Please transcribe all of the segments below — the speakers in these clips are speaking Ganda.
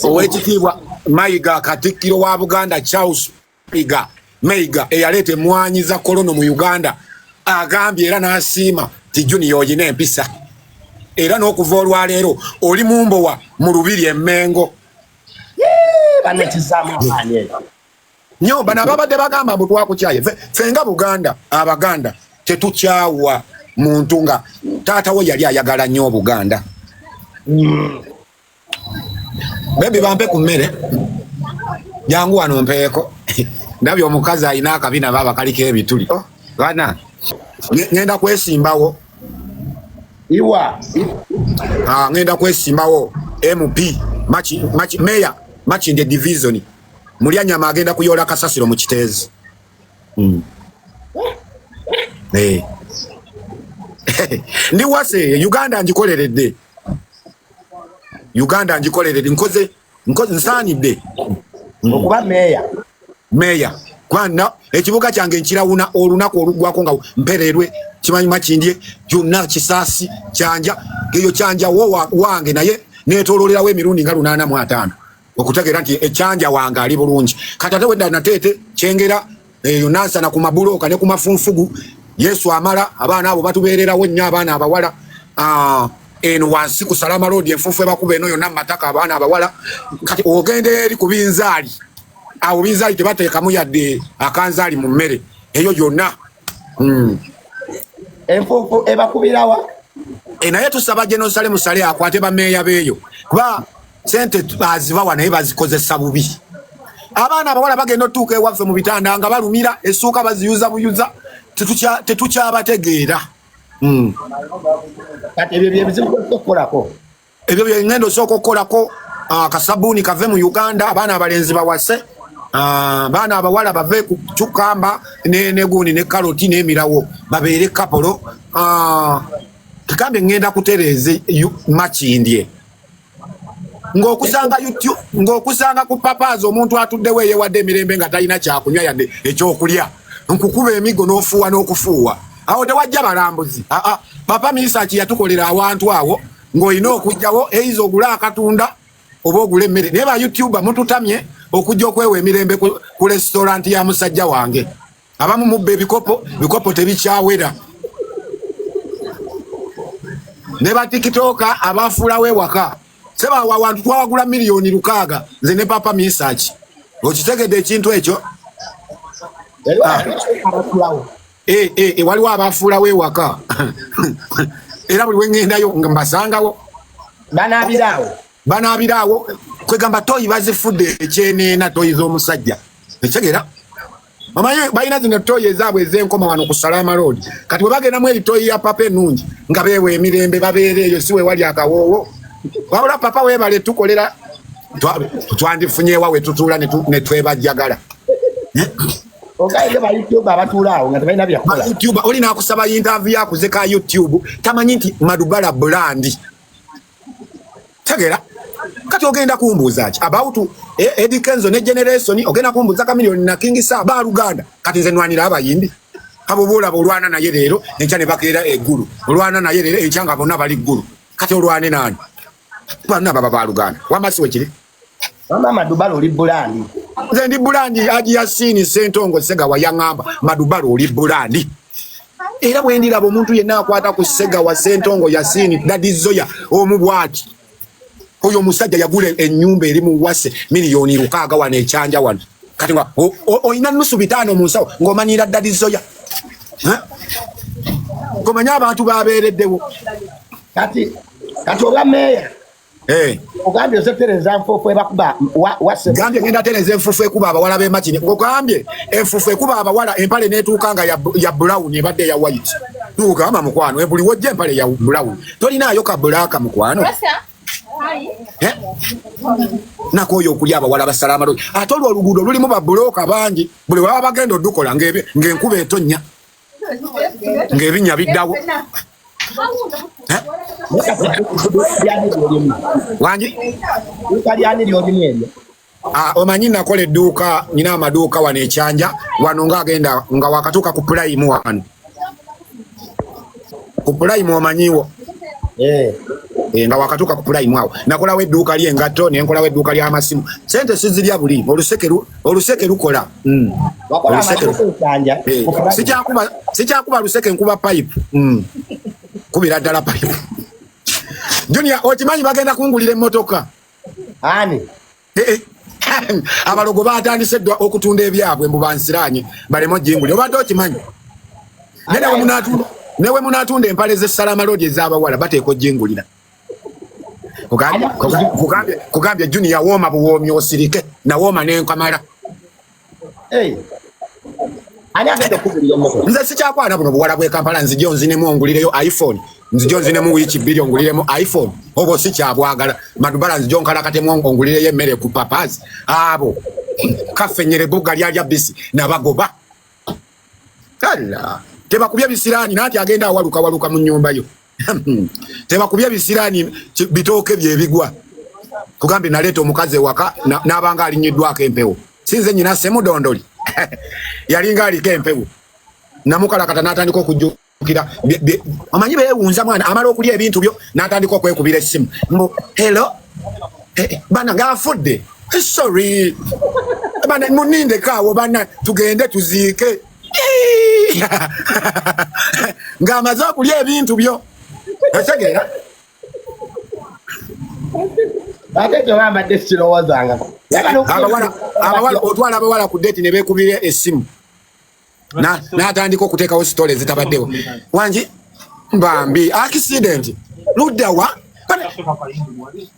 owekitiibwa Mayiga Katikkiro wa Buganda Charles Mayiga eyalete mwanyi za kolono mu Uganda agambye era n'asiima ti Junior oyina empisa era n'okuva olwaleero oli mumbowa mu Lubiri Emmengo nyo bana babadde bagamba mbu twakukyaye fenga Buganda Abaganda tetukyawa muntu nga taata we yali ayagala nnyo Buganda. Bebi bampe ku mmere jangu wano mpeeko ndabye omukazi alina akabina baba kaliko ebituli bana ngenda kwesimbawo ngenda kwesimbawo MP Mayor Machinde Division Mulyanyama agenda kuyola kasasiro mu Kiteezi. Ndi wase Uganda njikoleredde nkoze nsaanidde okuba meya kwana ekibuga kyange nkirawuna olunaku olugwako nga mpererwe kimanyi Makindye kyonna kisaasi kyanja eyo kyanja wo wange naye netololerawo emirundi nga 85 okutegeera nti ekyanja wange ali bulungi katate wedda natete kyengera eyo nansana ku mabuloka ne ku mafunfugu Yesu amala abaana abo batubeererawo nnyo abaana abawala eno wansi ku Salama Road enfufu ebakuba eno yonna mataka abaana abawala kati ogende eri ku binzaali awo binzaali tebateekamu yadde akanzaali mu mmere eyo yonna enfufu ebakubirawa naye tusaba Jenosale Musale akwate bameeya beeyo kuba sente bazibawa naye bazikozesa bubi abaana abawala bagenda otuuka ewaffe mu bitanda nga balumira essuuka baziyuza buyuza tetukyabategeera kati ebyo byebizibu okukolako ebyo byengendo soko kolako kasabuni kave mu Uganda abaana abalenzi bawase baana abawala bave ku chukamba ne guni ne karoti ne mirawo babeere kapolo kikambe ngenda kutereze Makindye ngokusanga YouTube ngokusanga ku papazo omuntu atudde weye wadde mirembe nga talina kyakunywa yadde ekyokulya nkukuba emigo n'ofuwa n'okufuwa awo tewajja balambuzi papa Misachi yatukolera awantu awo ng'olina okujjawo eizo ogula akatunda oba ogula emmere naye ba YouTuber mututamye okujja okwewa emirembe ku restaurant ya musajja wange abamu mubba bikopo tebikyawera ne ba TikToker abafuulawo ewaka seba awantu twawagula miliyoni 600 nze ne papa Misachi okitegedde ekintu ekyo waliwo abafuulawo ewaka era buli wengendayo nga mbasangawo banaabiraawo kwegamba toyi bazifudde ekyeneena toyi z'omusajja ekigera balina zino toyi ezaabwe ez'enkoma wano ku Salama Road kati bwe bagendamu eritoyi ya papa ennungi nga beewa emirembe babeera eyo si we wali akawoowo wabula papa weebale tukolera twandifunyeewa we tutuula ne twebajjagala ogaide ba YouTube abatulaawo nga tebalina byakola YouTube oli nakusaba interview yakuze ka YouTube tamanyi nti Madubala brand tegera kati ogenda kumbuuza ki about Eddie Kenzo ne generation ogenda kumbuuza ka million na King Saba Luganda kati nze nwanira abayimbi abo bola bolwana naye leero enkya ne bakeera eggulu olwana naye leero enkya nga bonna bali ggulu kati olwane nani bana baba Luganda wamasiwe kiri mama Madubala oli brand nze ndi bulandi aji Yasini Sentongo Segawa yangamba Madubala oli bulandi era bwe ndiraba omuntu yenna akwata ku Segawa Sentongo Yasini Daddy Zoya omubwati oyo musajja yagula ennyumba eri mu Wase miliyoni 600 wana ekyanja wano kati nga oyina nusu bitano mu nsawo ng'omanyira Daddy Zoya ng'omanya abantu babeereddewo kati oba meya ogambye ozetereza nfufu ebakuba Wase gambye ngenda tereza enfufu ekuba abawala b'e Makindye ng'ogambye enfufu ekuba abawala empale n'etuuka nga ya brown ebadde ya white tuuka ama mukwano buli wojja empale ya brown tolinaayo ka black mukwano nakoyo okulya abawala ba Salama Road ate olwo oluguudo lulimu babulooka bangi buli baba bagenda odukola ng'enkuba etonnya ng'ebinnya biddawo wangi omanyi nakola edduuka nina amaduuka wano ekyanja wano ng'agenda nga wakatuuka ku Prime wano ku Prime omanyiwo nga wakatuka ku prime awo nakola we duka lye ngato ne nkola we duka lya amasimu sente sizilya buli oluseke lukola wakola amasimu kanja sichakuba luseke nkuba pipe kubira ddala pipe Junior okimanyi bagenda kungulira emmotoka ani abalogo batandise okutunda ebyabwe mbubansiranye balemo jinguli obadde okimanyi newe munatunda empale z'Salama Road ez'abawala bateeko jingulira kugambye Junior wooma buwoomi osirike na wooma n'enkamala nze sikyakwana buno buwala bwe Kampala nzijjo nzinemu ongulireyo iPhone nzijjo nzinemu wiki bbiri onguliremu iPhone obo sikyabwagala madubala nzijjo nkalakatemu ongulireyo emmere ku papazi abo kafenyere bugga lyalya bisi nabagoba kala tebakubye bisirani nati agenda awaluka mu nnyumba yo tebakubye bisirani bitooke byebigwa kugambye naleeta omukazi waka n'abanga alinyiddwako empewo sinze nyina semudondoli yalinga aliko empewo namukalakata n'atandika okujjukira amanyi beewunza mwana amala okulya ebintu byo n'atandika okwekubira essimu mbu hello bana ng'afudde sorry bana munindekaawo bana tugende tuziike ng'amaze okulya ebintu byo otegeera abawala otwala abawala ku deti ne beekubira essimu n'atandika okuteekawo sitole zitabaddewo wangi mbambi accident luddawa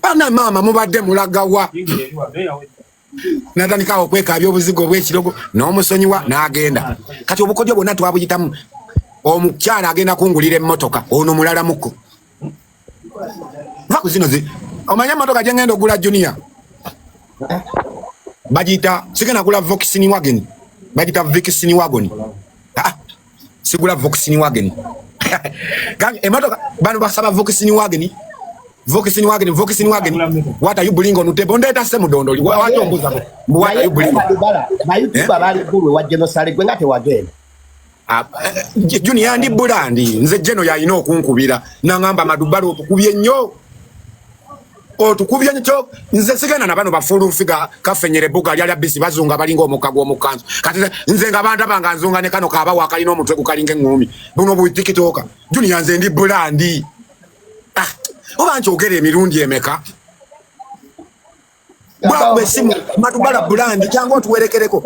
bana maama mubadde mulagawa n'atandikawo okwekaabya obuzigo obw'ekirogo n'omusonyiwa n'agenda kati obukodyo bwonna twabuyitamu omukyala agenda kungulira emmotoka ono mulala muko va ku zino omanye emmotoka gye ngenda ogula Junior bagiyita sigenda gula Volkswagen bagiyita Volkswagen sigula Volkswagen emmotoka bano basaba Volkswagen what are you bring on table ndeta semudondoli watu ombuza mbu what are you bring bayutuba bali gulu wa genocide gwe ngate wagenda Junior ndi bulandi nze jeno yalina okunkubira nangamba madubalo okubye nnyo otukubye nnyo nze sigenda na bano bafulu figa kafenyere buga lyalya bisi bazunga balinga omukago omukanzu kati nze nga bantu abanga nzunga ne kano kaba wakalina omutwe gukalinga engumi buno butikitoka Junior nze ndi bulandi oba nkyogera emirundi emeka bwakube simu matubala bulandi cyangwa otuwerekereko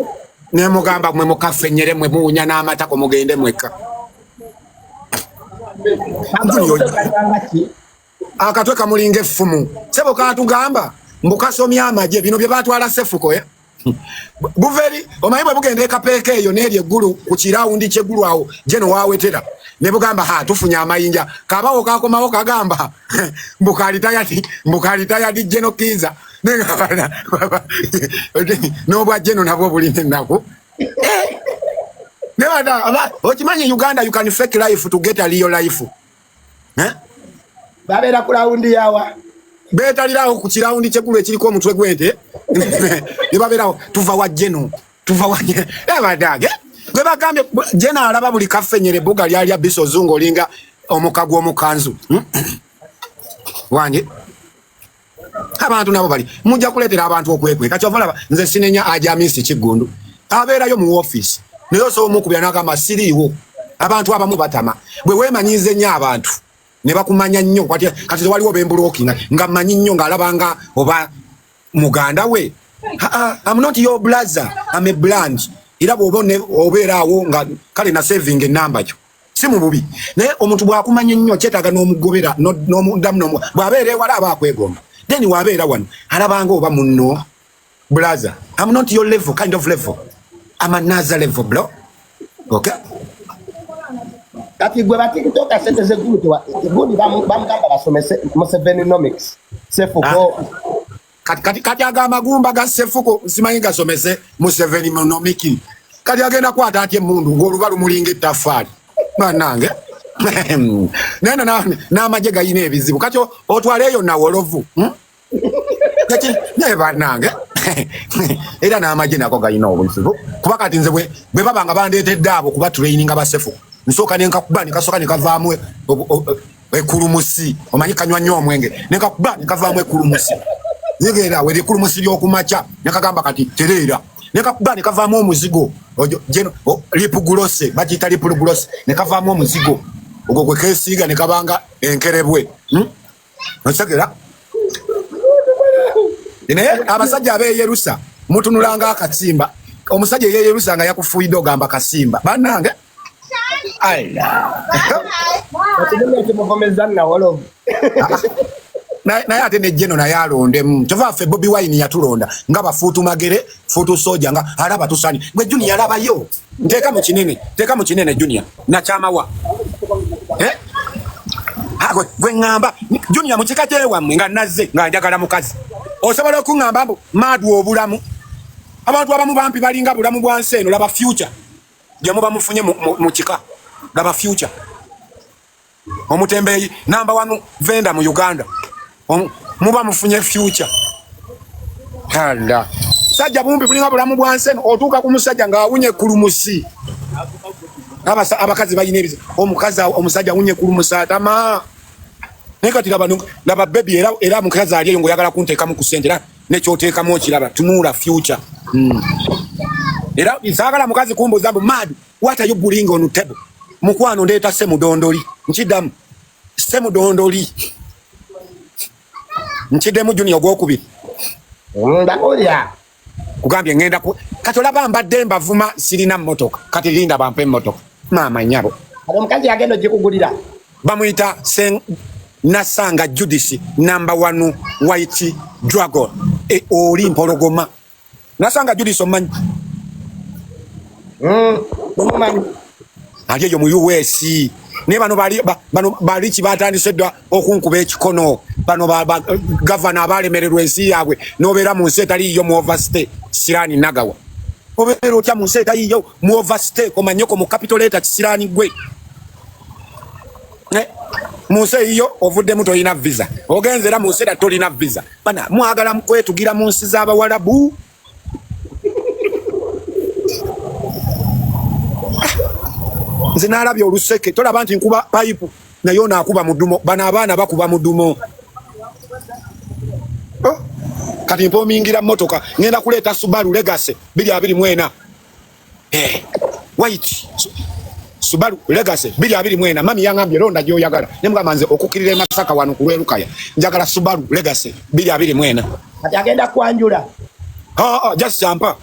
nemugamba mwe mukafenyere mwe muunya n'amatako mugende mweka akatwe kamulinga effumu sebo katugamba mbukasomya amaje bino bye batwala sefuko buveri omanyi bwe bugenda ekapeeka eyo n'eri eggulu ku kirawundi ky'eggulu awo jeno waawetera ne bugamba tufunya amayinja kabawo kakomawo kagamba mbukalitayadi jeno kiza n'obwa jeno nabwo bulina ennaku okimanyi Uganda you can fake life to get a real life babeera ku lawundi yawa beetalirawo ku kirawundi ky'eggulu ekiriko omutwe gw'ente ne babeerawo tuva wa jeno abadage gwe bagambye jeno alaba buli kafenyere bbuga lyalya biso zungu olinga omukago omukanzu wange abantu nabo bali mujja kuleetera abantu okwekweka kyovalaba nze sinenya ajamisi kiggundu abeerayo mu office naye osobola omukubira n'agamba siriiwo abantu abamu batama bwe weemanyize nnyo abantu ne bakumanya nnyo kati waliwo bembulookinga nga mmanyi nnyo ng'alabanga oba muganda we I'm not your brother I'm a brand era obeeraawo nga kale na saving enamba kyo si mu bubi naye omuntu bw'akumanya nnyo kyetaaga n'omugobera n'omuddamu bw'abeera ewala aba akwegomba then wabeera wano alabanga oba munno brother I'm not your level kind of level I'm another level bro okay kati gwe batikitoka sente zeggulu gundi bamugamba basomese Museveninomics sefuko kati agamagumba ga sefuko simanyi gasomese Museveninomics kati agenda kwata atya emundu ng'oluba lumulinga ettaffaali manange nena n'amagye gayina ebizibu kati otwaleeyo nawolovu kati naye bannange era n'amagye nako gayina obuzibu kuba kati nze bwe baba nga bandeetedde abo kuba traininga basefuko nsooka nenkakuba nekasooka nekavaamu ekulumusi omanyi kanywa nnyo omwenge nekakuba nekavaamu ekulumusi yegera we ekulumusi ly'okumaca nekagamba kati tereera nekakuba nekavaamu omuzigo lipugulose bagiyita lipugulose nekavaamu omuzigo ogwo gwe keesiiga nekabanga enkerebwe osegera naye abasajja abeyerusa mutunulanga akasimba omusajja eyeyerusa nga yakufuuyidde ogamba kasimba bannange naye ate nejjeno naye alondemu tovaffe Bobi Wine yatulonda nga bafuutu magere fuutu soja nga alaba tusani gwe Junior alabayo nteeka mu kinene Junior nakyamawa gwe ŋŋamba Junior mu kika kyewammwe nga nazze nga njagala mukazi osobola okuŋŋamba mbu maadu obulamu abantu abamu bampi balinga bulamu bwa nsi eno laba future gye muba mufunye mu kika laba future omutembeeyi namba 1 venda mu Uganda muba mufunye future hala sajja bumpi bulinga bulamu bwa nsi eno otuuka ku musajja ng'awunye kulumusi abakazi balina ebizi omukazi omusajja awunye kulumusi atama naye kati laba bebi era mukazi ali eyo ng'oyagala kunteekamu ku ssente era nekyoteekamu okiraba tunuula future era nsaagala mukazi kumbuuza mbu madu what are you bullying on table mukwano ndeeta semudondoli nkiddamu semudondoli nkiddemu Junior ogwokubiri kugambye ngenda kati olaba mbadde mbavuma sirina mmotoka kati linda bampe emmotoka maama nyabo omukazi agenda ogikugulira bamuyita Nasanga Judith number 1 white dragon oli mpologoma Nasanga Judith omanyi ali eyo mu US ne bano bali kibatandiseddwa okunkuba ekikono bano gavana abalemererwa ensi yaabwe nobeera mu nsi etaliiyo mu overstay Sirani Nagawa obeera otya mu nsi etaliiyo mu overstay komanyeko mu capital letter Kisirani gwe mu nsi eyo ovuddemu tolina visa ogenze era mu nsi era tolina visa bana mwagala mukwetugira mu nsi z'Abawarabu nze nalabye oluseke tolaba nti nkuba pipe naye onaakuba mudumo bano abaana bakuba mudumo kati mpomingira motoka ngenda kuleeta Subaru Legacy 224 white Subaru Legacy 224 mami yangambye londa gyoyagala nemugamba nze okukirira Masaka wano ku Lwerukaya njagala Subaru Legacy 224 kati agenda kwanjula just champa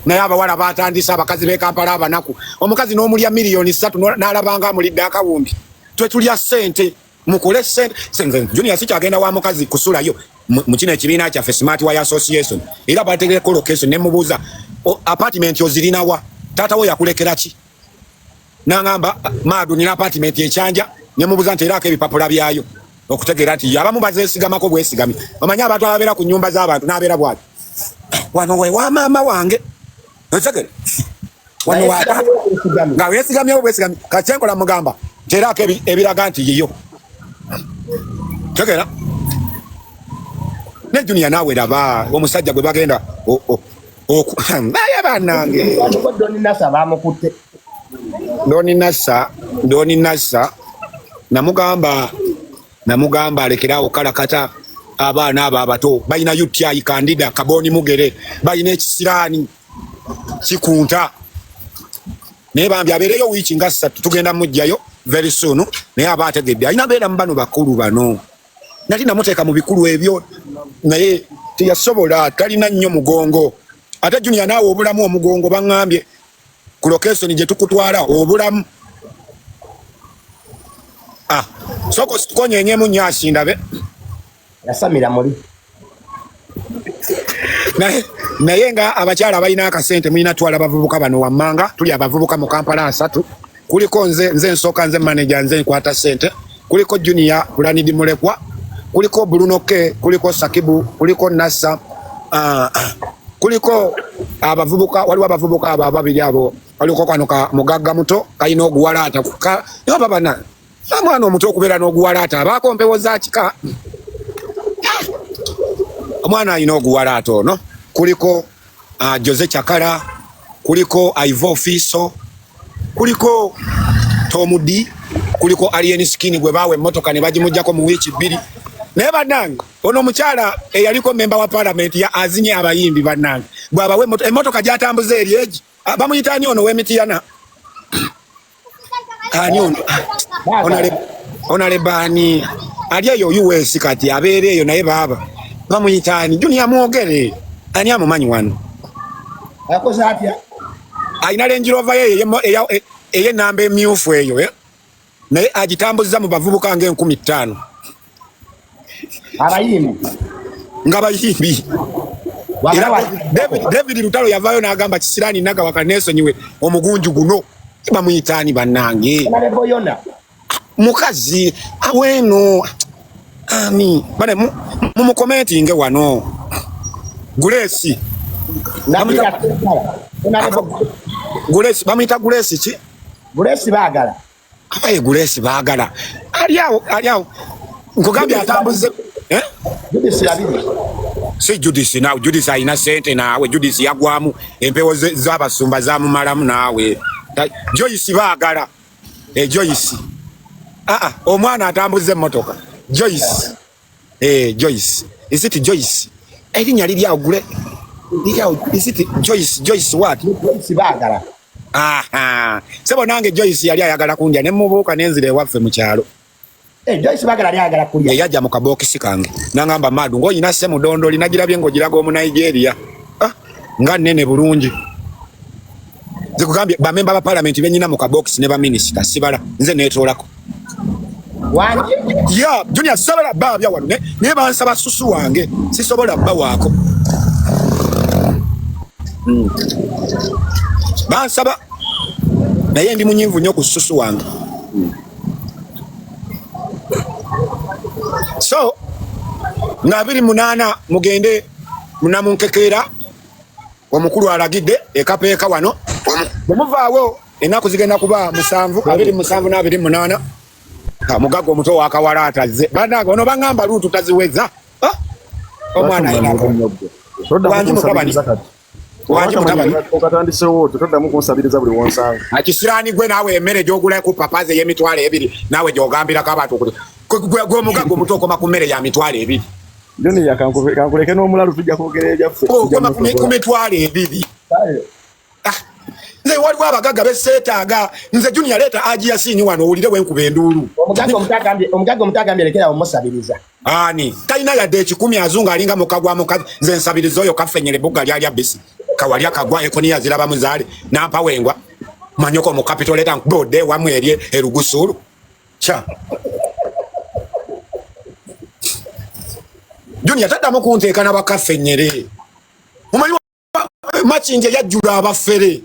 naye abawala batandisa abakazi be Kampala abanaku omukazi n'omulya miliyoni 3 n'alabanga amulidde akawumbi twetulya ssente mukole ssente Junior si kyagenda wa mukazi kusulayo mu kino ekibiina kyaffe Smart Wire Association era bategereko location ne mubuuza apartment ozirinawa taata wo yakulekera ki nangamba madu nina apartment ekyanja ne mubuuza nti erako ebipapula byayo okutegeera nti abamu bazeesigamako bwesigami omanyi abantu ababeera ku nnyumba z'abantu n'abeera bwati wano we wa maama wange Nsekere wano wata nga weesigamyewo bwesigami kati enkola mugamba terako ebiraga nti yiyo tegera ne Junior naawe raba omusajja gwe bagenda naye bannange Doni Nassa namugamba alekerawo kalakata abaana abo abato balina UTI Candida Kaboni Mugere balina ekisiraani kikunta naye bambi abeereyo wiiki nga 3 tugenda mujjayo very soon naye aba ategedde alina beera mu bano bakulu bano nali namuteeka mu bikulu ebyo naye teyasobola talina nnyo mugongo ate Junior naawe obulamu omugongo baŋŋambye ku location gye tukutwala obulamu soko situkonyeenyemu nnyo asindabe yasamira muli naye nga abakyala balina akasente mulina twala abavubuka bano wammanga tuli abavubuka mu Kampala 3 kuliko nze nsooka nze manager nze nkwata sente kuliko Junior Planidi Mulekwa kuliko Bruno K kuliko Sakibu kuliko Nassa kuliko abavubuka waliwo abavubuka abo ababiri abo waliko kano ka mugagga muto kalina oguwalaata yoba bana mwana omuto okubeera n'oguwalaata abaako mpewo za kika omwana alina oguwalaata ono kuliko Jose Chakala kuliko Ivo Fiso kuliko Tomudi kuliko alien skin gwe bawe motoka ne bagimujjako mu wiki 2 naye bannange ono mukyala eyaliko member wa parliament ya azinye abayimbi bannange bwaba we motoka gyatambuza eri eji bamuyita ani ono w'Emityana ani ono onale bani ali eyo US kati abeere eyo naye baba bamuyita ani Junior Mwogere ani amumanyi wano akoze atya ayina Range Rover eye namba emyufu eyo naye agitambuza mu bavubuka nge 15 abayimbi nga bayimbi David Lutalo yavayo n'agamba kisirani naga wakanesonyiwe omugunju guno bamuyitaani bannange mukazi aweno ani bane mu commenting wano Grace bamuyita Grace ki Grace bagala abaye Grace bagala aliawo nkugambye atambuze si Judice nawe Judice ayina sente nawe Judice yagwamu empewo z'abasumba zamumalamu nawe Joyce bagala Joyce omwana atambuze motoka Joyce Joyce is it Joyce erinnya liri agule is it Joyce what Joyce bagala sebo nange Joyce yali ayagala kundya ne mubuuka nenzire waffe mu kyalo Joyce bagala ali ayagala kulya yajja mu kabokisi kange nangamba madu ngoyina se mudondo linagirabye ngogiraga mu Nigeria nga nene bulungi zikugambye ba member ba parliament benyina mu kabokisi ne ba minister sibala nze netolako wangi ya Junior sabala ba bya wano ne bansaba susu wange sisobola bba wako bansaba naye ndi munyinvu nnyo ku susu wange so nga 28 mugende munamunkekera omukulu alagidde ekapeeka wano bwemuvaawo ennaku zigenda kuba 7 27 na 28 mugago omuto wakawala atazze bannange ono baŋŋamba luutu taziweza omwana wangi mutabani okatandisewo totoddamu kunsabiriza buli wonsanga akisiraani gwe naawe emmere gyogula ku papaze y'emitwalo 2 naawe gyogambirako abantu gwe omugago omuto okoma ku mmere ya mitwalo 2 Joni kankuleke n'omulalu tujja kwogera ebyaffe ku mitwalo 2 nze waliwo abagagga beseetaaga nze Junior leeta agiya sinyi wano owulire wenkuba enduulu omugagga omutagambye lekera omusabiriza ani talina yadde 10 azunga alinga mukagwa mukazi nze nsabiriza oyo kafenyere bugga lyali abisi kawali akagwa ekoniya ziraba muzaale nampa wengwa manyoko mu capital leeta nkubodde wamwe eri erugusulu cha Junior taddamu kunteeka n'abakafenyere mumanyi machinje yajjula abafere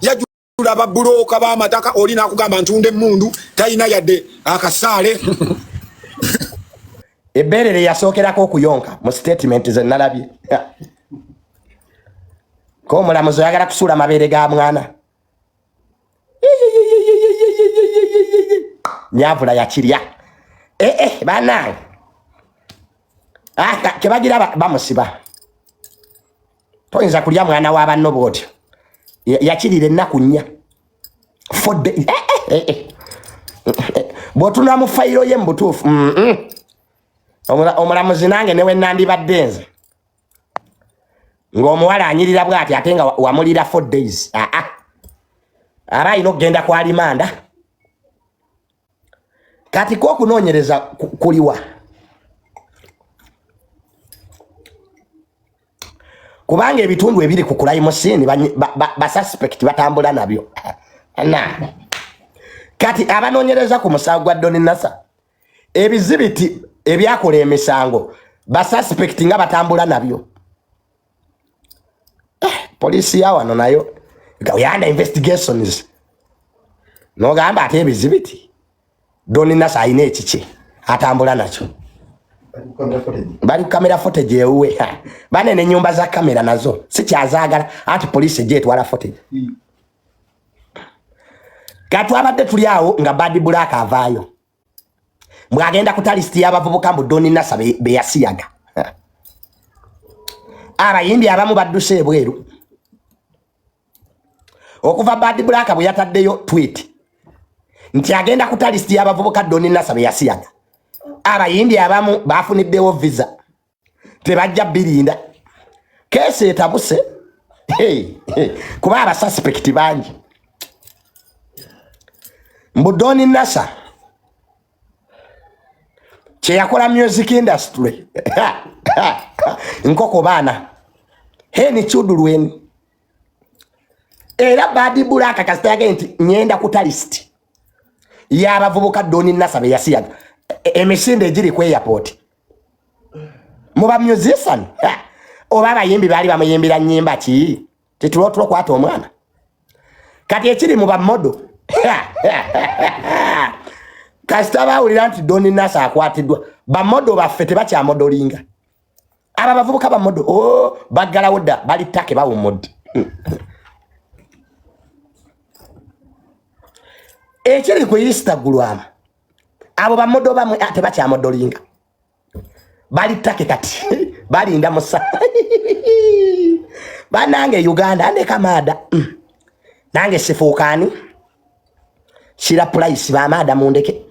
yajjula ababuloka b'amataka oli nakugamba ntunde mundu talina yadde akasaale ebberere yasookerako okuyonka mu statement ze nalabye ko omulamuzi oyagala kusuula amabeere ga mwana nyavula yakirya bannange kebagira bamusiba toyinza kulya mwana wa banno bwotyo yakirira ennaku 4 bw'otunula mu fayiro ye mu butuufu omulamuzi nange newe nandibadde nze ng'omuwala anyirira bw'ati ate nga wamulira 4 days aba alina okugenda ku alimanda kati k'okunoonyereza kuliwa kubanga ebitundu ebiri ku crime scene basuspect batambula nabyo kati abanoonyereza ku musango gwa Doni Nasa ebizibiti ebyakola emisango basuspect nga batambula nabyo polisi ya wano nayo yanda investigations nogamba ate ebizibiti Doni Nasa ayina ekiki atambula nakyo bali kamera footage ewe bane ne nyumba za kamera nazo sikyazagala ati police je twala footage katu abadde tuli awo nga Bad Black avaayo mwagenda ku list y'abavubuka mu Doni Nasa be yasiyaga abayimbi abamu badduse ebweru okuva Bad Black bwe yataddeyo tweet nti agenda kuta list y'abavubuka Doni Nasa be yasiyaga abayimbi abamu bafuniddewo visa tebajja birinda kese etabuse kuba aba suspect bangi mbu Doni Nasa kye yakola music industry nkoko baana heni chudulweni era Badi Bulaka kasita yake nti nyenda kuta list y'abavubuka Doni Nasa be yasiyaga emisinde egiri ku airport muba musician oba abayimbi bali bamuyimbira nnyimba ki titulo kwata omwana kati ekiri muba modo kasita bawulira nti Doni Nasa akwatiddwa bamodo baffe tebakyamodolinga aba bavubuka bamodo baggalawo dda bali ttake bawummudde ekiri ku Instagram abo bamodo bamwe tebakyamodolinga bali ttake kati balinda musa banange Uganda ande kamada nange sifuukani shira price ba mada mundeke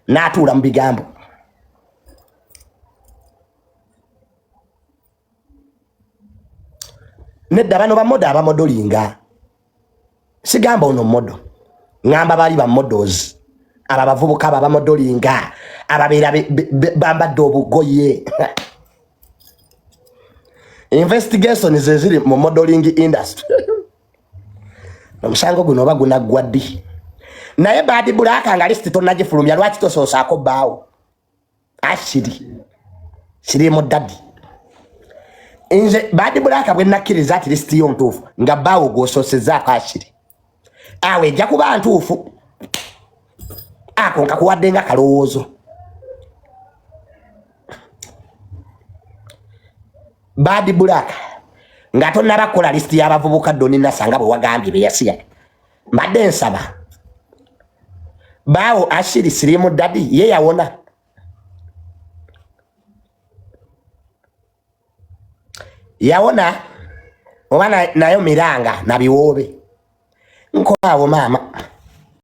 natula mu bigambo nedda bano bamodo abamodolinga sigamba ono modo ngamba bali ba models aba bavubuka aba bamodolinga ababeera bambadde obugoye investigation zeziri mu modeling industry omusango guno oba gunaggwa ddi naye Badi Bulaka nga list tonnagifulumya lwaki tosoosaako bbaawo ashiri sirimu ddadi nze Badi Bulaka bwe nakkiriza ati list yo ntuufu nga bbaawo gw'osoosezaako ashiri awe ejja kuba ntuufu ako nkakuwadde nga kalowoozo Badi Bulaka nga tonnabakola list y'abavubuka Doni Nasa nga bwe wagambye be yasiya mbadde nsaba baawo ashiri sirimu ddadi ye yawona oba nayo miranga nabiwoobe nkolaawo maama